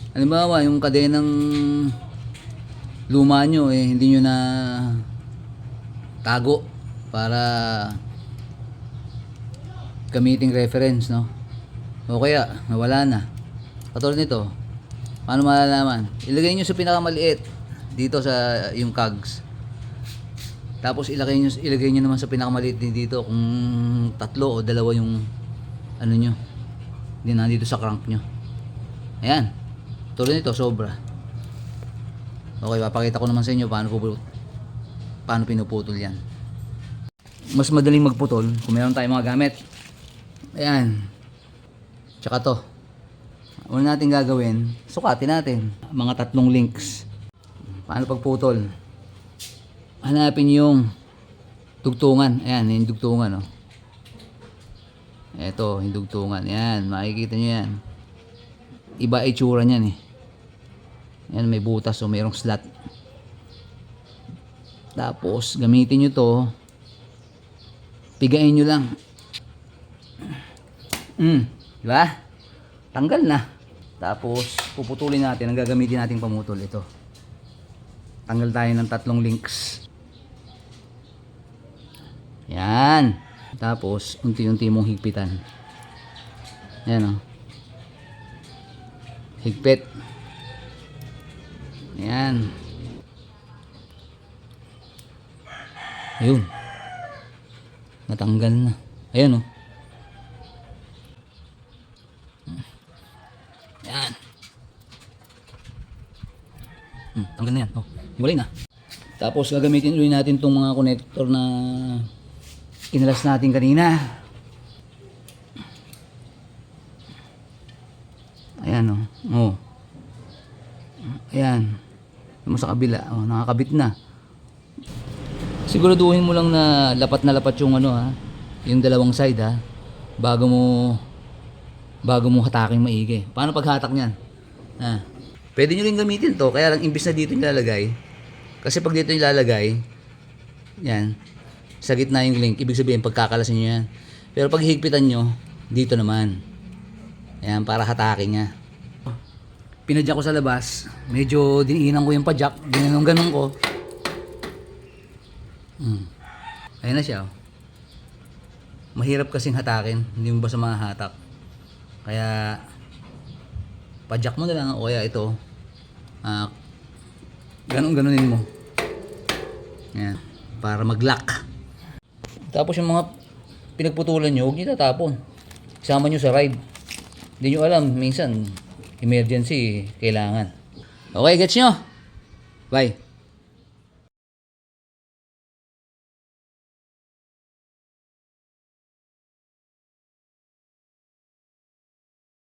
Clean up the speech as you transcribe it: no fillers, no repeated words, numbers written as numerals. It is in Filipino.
Halimbawa, yung kadenang luma nyo, hindi nyo na tago para gamiting reference, no? O kaya, nawala na. Katulad nito, paano malalaman? Ilagay nyo sa pinakamaliit dito sa yung cogs. Tapos ilagay nyo naman sa pinakamaliit din dito kung tatlo o dalawa yung ano nyo. Hindi nandito sa crank nyo. Ayan. Tulad nito, sobra. Okay, papakita ko naman sa inyo paano pinuputol yan. Mas madaling magputol kung meron tayong mga gamit. Ayan. Tsaka to. Una natin gagawin, sukatin natin. Mga 3 links. Paano pagputol? Hanapin yung dugtungan. Ayan, yung dugtungan. Oh. Ito, yung dugtungan. Ayan, makikita nyo yan. Iba itsura niyan eh. Ayan, may butas o mayroong slot. Tapos, gamitin nyo to. Pigain nyo lang. Diba? Tanggal na. Tapos, puputulin natin. Ang gagamitin natin pamutol ito. Tanggal tayo ng 3 links. Yan. Tapos, unti-unti mong higpitan. Yan o. Higpit. Yan. Ayun. Natanggal na. Ayan o. Yan. Tanggal na yan. Oh, hiwalay na. Tapos, gagamitin ulit natin itong mga connector na kinalas natin kanina. Ayan o. Oh. Ayan. Yung sa kabila. Oh, nakakabit na. Siguraduhin mo lang na lapat yung ano ha. Yung dalawang side ha. Bago mo hatakin maigi. Paano paghatak niyan? Pwede nyo rin gamitin to. Kaya lang imbis na dito nilalagay. Kasi pag dito nilalagay, yan. Sa gitna yung link. Ibig sabihin pagkakalasin nyo yan. Pero pag higpitan nyo, dito naman. Ayan, para hatakin niya. Pinadyak ko sa labas. Medyo diniinan ko yung padyak. Ganun ko. Ayan na siya. Oh. Mahirap kasing hatakin. Hindi mo basta mahatak. Kaya padyak mo na lang. O kaya ito. Ganunin mo. Ayan. Para mag-lock. Tapos yung mga pinagputulan nyo, huwag nyo tatapon. Isama nyo sa ride. Hindi nyo alam, minsan emergency kailangan. Okay, gets nyo? Bye.